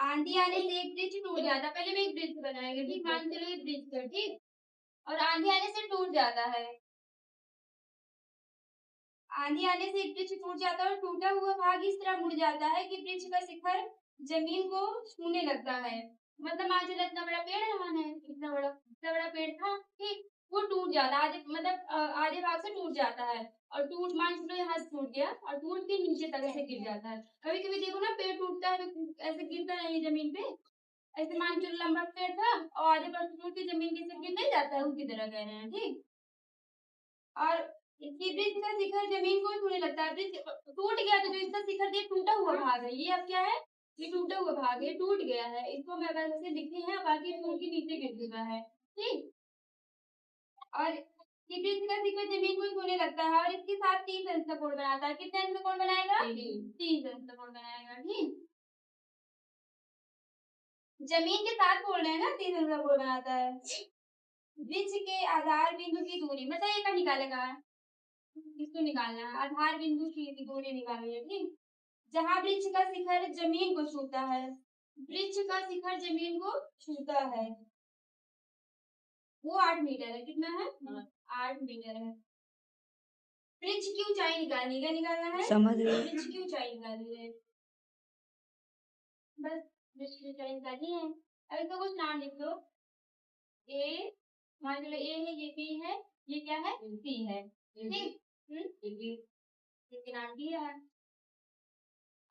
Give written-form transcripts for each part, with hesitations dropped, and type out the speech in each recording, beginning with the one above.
आंधी आने से एक ब्रिज टूट जाता है। पहले मैं एक ब्रिज बनाएंगे, ठीक, मान चलो ये ब्रिज कर, ठीक, और आंधी आने से टूट जाता है। आंधी आने से एक ब्रिज टूट जाता है और टूटा हुआ भाग इस तरह मुड़ जाता है कि ब्रिज का शिखर जमीन को छूने लगता है। मतलब मान चलो इतना बड़ा पेड़ है, इतना बड़ा पेड़ था, ठीक, वो टूट जाता है, आधे मतलब आधे भाग से टूट जाता है और टूट मान चलो यहाँ से टूट गया और टूट के नीचे तक ऐसे गिर जाता है। कभी कभी देखो ना पेड़ टूटता है तो ऐसे गिरता नहीं जमीन पे, ऐसे मान चलो लंबा पेड़ था और आधे भाग टूट के जमीन के गिर नहीं जाता है, उसकी तरह कह रहे हैं, ठीक। और इसकी ब्रिज का शिखर जमीन को छूने लगता है। ब्रिज टूट गया तो जो इसका शिखर ये टूटा हुआ भाग है, ये अब क्या है, ये टूटा हुआ भाग है, टूट गया है, इसको हम अगर से लिखते हैं बाकी टूट के नीचे गिर चुका है, ठीक। और ये ब्रिज का शिखर जमीन को छूने लगता है और इसके साथ 3 अंश का कोण बनाता है। कितने अंश का कोण बनाएगा? 3 अंश का कोण बनाएगा, ठीक। जमीन के साथ बोल रहे हैं ना, 3 अंश का कोण बनाता है। ब्रिज के आधार बिंदु की दूरी मतलब ये का निकालेगा, इसको निकालना है, आधार बिंदु की दूरी निकालनी है, ठीक। जहां वृक्ष का शिखर जमीन को छूता है, वृक्ष का शिखर जमीन को छूता है, वो 8 मीटर है। कितना है? 8 मीटर है। वृक्ष की ऊंचाई निकालनी है, क्या निकालना है? समझ रहे हो? वृक्ष की ऊंचाई निकालनी है, बस वृक्ष की ऊंचाई निकालनी है। अब इसका कुछ नाम लिख दो। ए, मान लो ए है, ये बी है, ये क्या है? सी है, ठीक। इसके नाम दिया है।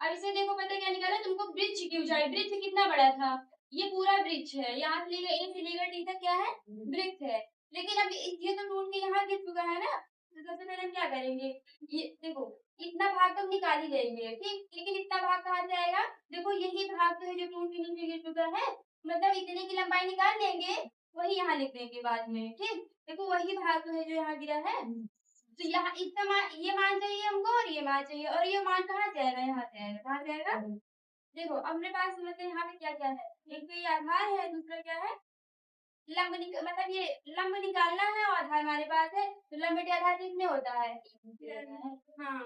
अब इसे देखो, पता क्या निकाला तुमको? वृक्ष की ऊंचाई। वृक्ष कितना बड़ा था? ये पूरा वृक्ष है, यहाँ से लेकर ए से लेकर टी तक क्या है? वृक्ष है। लेकिन अब ये तो टूट के यहाँ गिर चुका है ना, तो सबसे पहले हम क्या करेंगे? ये देखो, इतना भाग तो हम निकाल ही लेंगे, ठीक, लेकिन इतना भाग कहाँ से आएगा? देखो यही भाग तो है जो टूट के नीचे गिर चुका है, मतलब इतने की लंबाई निकाल लेंगे, वही यहाँ लिख देंगे बाद में, ठीक। देखो वही भाग तो है जो यहाँ गिरा है, तो यहाँ इसका मान, ये मान चाहिए हमको और ये मान चाहिए, और ये मान कहाँ से आएगा? यहाँ से आएगा। कहाँ से आएगा? देखो अपने पास मतलब यहाँ पे क्या क्या है? एक तो ये आधार है, दूसरा क्या है? मतलब ये लंब निकालना है और आधार हमारे पास है, तो लंब बटे आधार कितने होता है? हाँ,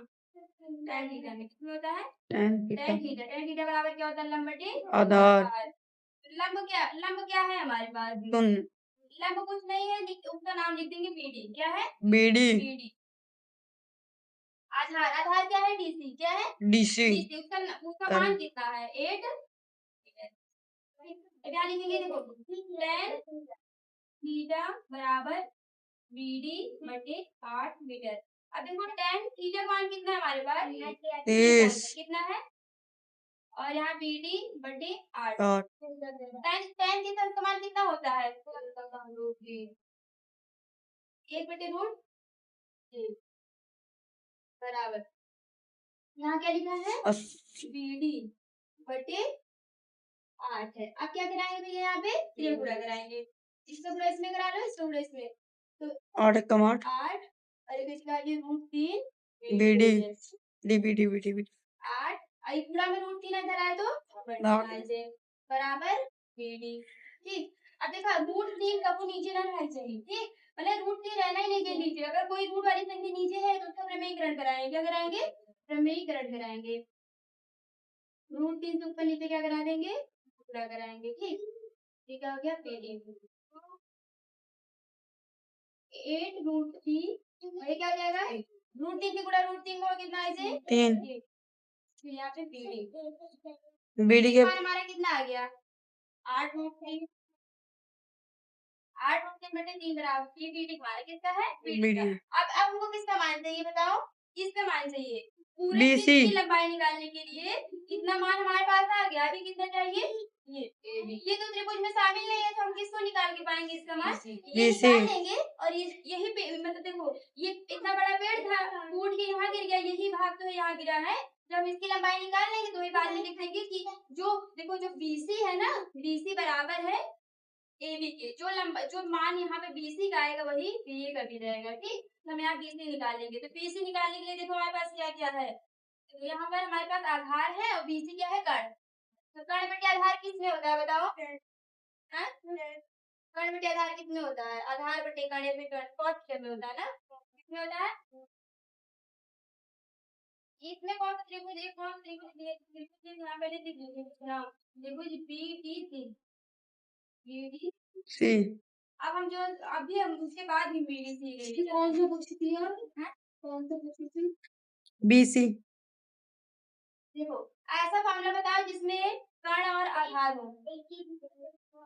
tan थीटा में कितने होता है? tan थीटा बराबर क्या होता है? लंब बटे आधार। लंब क्या है हमारे पास? लंब कुछ नहीं है, उसका नाम लिख देंगे बीडी। क्या है? बीडी। आधार क्या है? डीसी। क्या है? डीसी। उसका मान कितना है? 8। क्या लिखेंगे? देखो, tan थीटा बराबर बीडी बटे 8 मीटर। अब देखो tan थीटा मान कितना है हमारे पास? 30। कितना है? और यहाँ बीडी बटे 8। tan थीटा का मान कितना होता है? 1 बटे रूट बराबर, यहाँ क्या लिखा है? बीडी बटे 8 है। अब क्या कराएंगे भैया? यहाँ पे 3 गुणा कराएंगे, इसका गुणा इसमें करा लो, इसका गुणा इसमें, तो 8 कम 8 अरे किसका ये √3 बीडी डीबीडी बीडी 8 और एक गुणा में √3 अंदर आए तो बराबर बीडी, ठीक। अब देखा √3 कभी नीचे ना रहना चाहिए, ठीक, मतलब √3 रहना ही नहीं चाहिए नीचे। अगर कोई रूट वाली संख्या नीचे है तो उसका प्रमेयीकरण कराएंगे। क्या कराएंगे? प्रमेयीकरण कराएंगे। √3 से ऊपर नीचे क्या करा देंगे? गुणा कराएंगे, ठीक। ठीक हो गया? फिर 8 √3 ये क्या हो जाएगा? √3 से गुणा √3 को कितना है? 3। फिर यहाँ पे बीडी बीडी के हमारा कितना आ गया? 8 √3 बटे 3 बराबर बीडी हमारा किसका है? बीडी का। अब हमको किसका मान चाहिए बताओ? किसका मान चाहिए? पूरे वृत्त की लंबाई निकालने के लिए कितना मान हमारे पास आ गया? अभी कितना चाहिए? ये तो त्रिभुज में शामिल नहीं है, तो हम किसको निकाल के पाएंगे इसका मान? ये निकाल लेंगे। और यही मतलब देखो, ये इतना बड़ा पेड़ था, टूट के यहाँ गिर गया, यही भाग तो यहाँ गिरा है। जब हम इसकी लंबाई निकाल लेंगे तो वही बाद में लिख देंगे कि जो देखो जो BC है ना, BC बराबर है AB के। जो मान यहाँ पे BC का आएगा वही BA का भी रहेगा, ठीक। तो हम यहाँ BC निकाल लेंगे। तो BC निकालने के लिए देखो हमारे पास क्या क्या है। तो यहाँ पर हमारे पास आधार है और BC क्या है? कर्ण। तो कर्ण बटे आधार किसमें होता है बताओ? कर्ण बटे आधार किसमें होता है? आधार बटे कर्ण या फिर कर्ण में होता है ना? किसमें होता है? इसमें कौन सा त्रिभुज है, कौन सा त्रिभुज है, यहाँ पहले लिख लीजिए नाम। त्रिभुज BDC, BDC। सी अब हम जो अभी हम उसके बाद भी BDC ले कौन सा पूछी थी यार, कौन सा पूछी थी? BC देखो ऐसा मामला बताओ जिसमें कर्ण और आधार हो।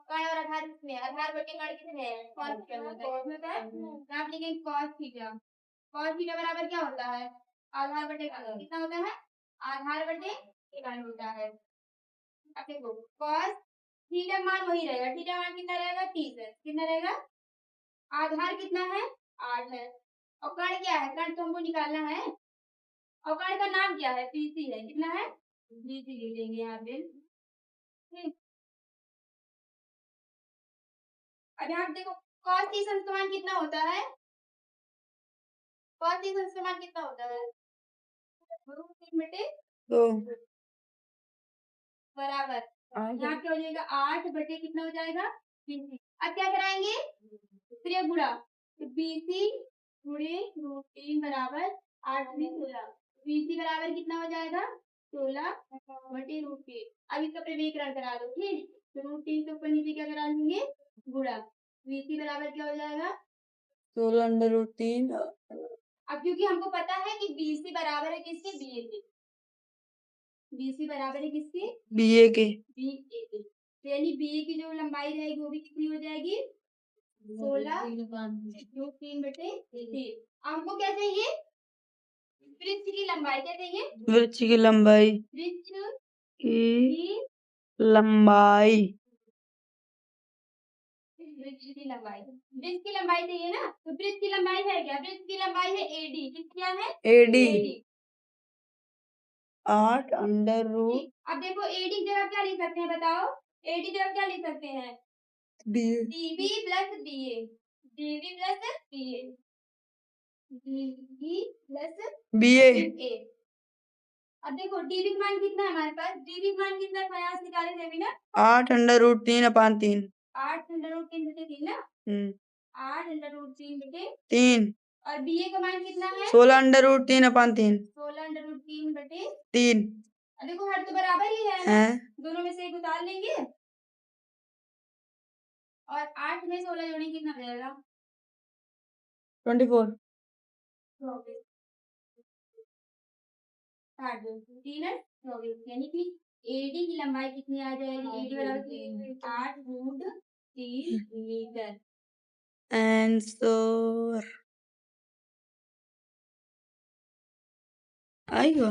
कर्ण और आधार किसमें, आधार बटे कर्ण किसमें है, cos थीटा होता है। आप लिखेंगे cos थीटा। cos थीटा बराबर क्या होता है, आधार बटे कर्ण कितना होता है, आधार बटे कर्ण होता है। अब देखो cos थीटा मान वही रहेगा, थीटा मान कितना रहेगा 30 है, कितना रहेगा, आधार कितना है 8 है, और कर्ण क्या है, कर्ण तो हमको निकालना है, और कर्ण का नाम क्या है BC है, कितना है BC ले लेंगे यहाँ पे। ठीक, अब यहाँ देखो cos 30 अंश का मान कितना होता है, cos 30 अंश का मान कितना होता है, √3 बटे 2 बराबर यहाँ पे हो जाएगा 8 बटे कितना हो जाएगा BC। अब क्या कराएंगे, फिर गुणा, तो BC गुणे √3 बराबर 8 में 16, BC बराबर कितना हो जाएगा 16 बटे √3। अब इसका प्रविकरण करा दो, ठीक, तो √3 से ऊपर नीचे क्या करा लेंगे गुणा, BC बराबर क्या हो जाएगा 16√3। अब क्योंकि हमको पता है कि BC बराबर है किसके, BA के, BC बराबर है किसके, BA के BA के, तो यानी BA की जो लंबाई रहेगी वो भी कितनी हो जाएगी 16√3 बटे 3। हमको क्या चाहिए, वृत्त की लंबाई, क्या चाहिए, वृक्ष की लंबाई वृत्त की लंबाई वृत्त की लंबाई, वृत्त की लंबाई चाहिए ना, तो वृत्त की लंबाई है क्या, वृत्त की लंबाई है AD, क्या है AD AD। 8 अंडर रूट अब देखो AD की जगह क्या लिख सकते हैं बताओ, AD की जगह क्या लिख सकते हैं DB plus BA, DB plus BA, DB plus BA। अब देखो DB का मान कितना है हमारे पास, DB का मान कितना है, प्रयास निकाले थे ना 8 अंडर रूट 3/3 8 अंडर रूट 3 बटे 3 ना, 8 अंडर रूट 3 बटे 3 और BA का मान कितना है 16 अंडर रूट 3/3 16 अंडर रूट 3 बटे 3 देखो हर तो बराबर ही है ना, दोनों में से एक उतार लेंगे, और 8 में 16 जोड़ेंगे कितना आ जाएगा 24 24, यानी कि AD की लंबाई कितनी आ जाएगी, AD बराबर 8√3 मीटर। आंसर आएगा।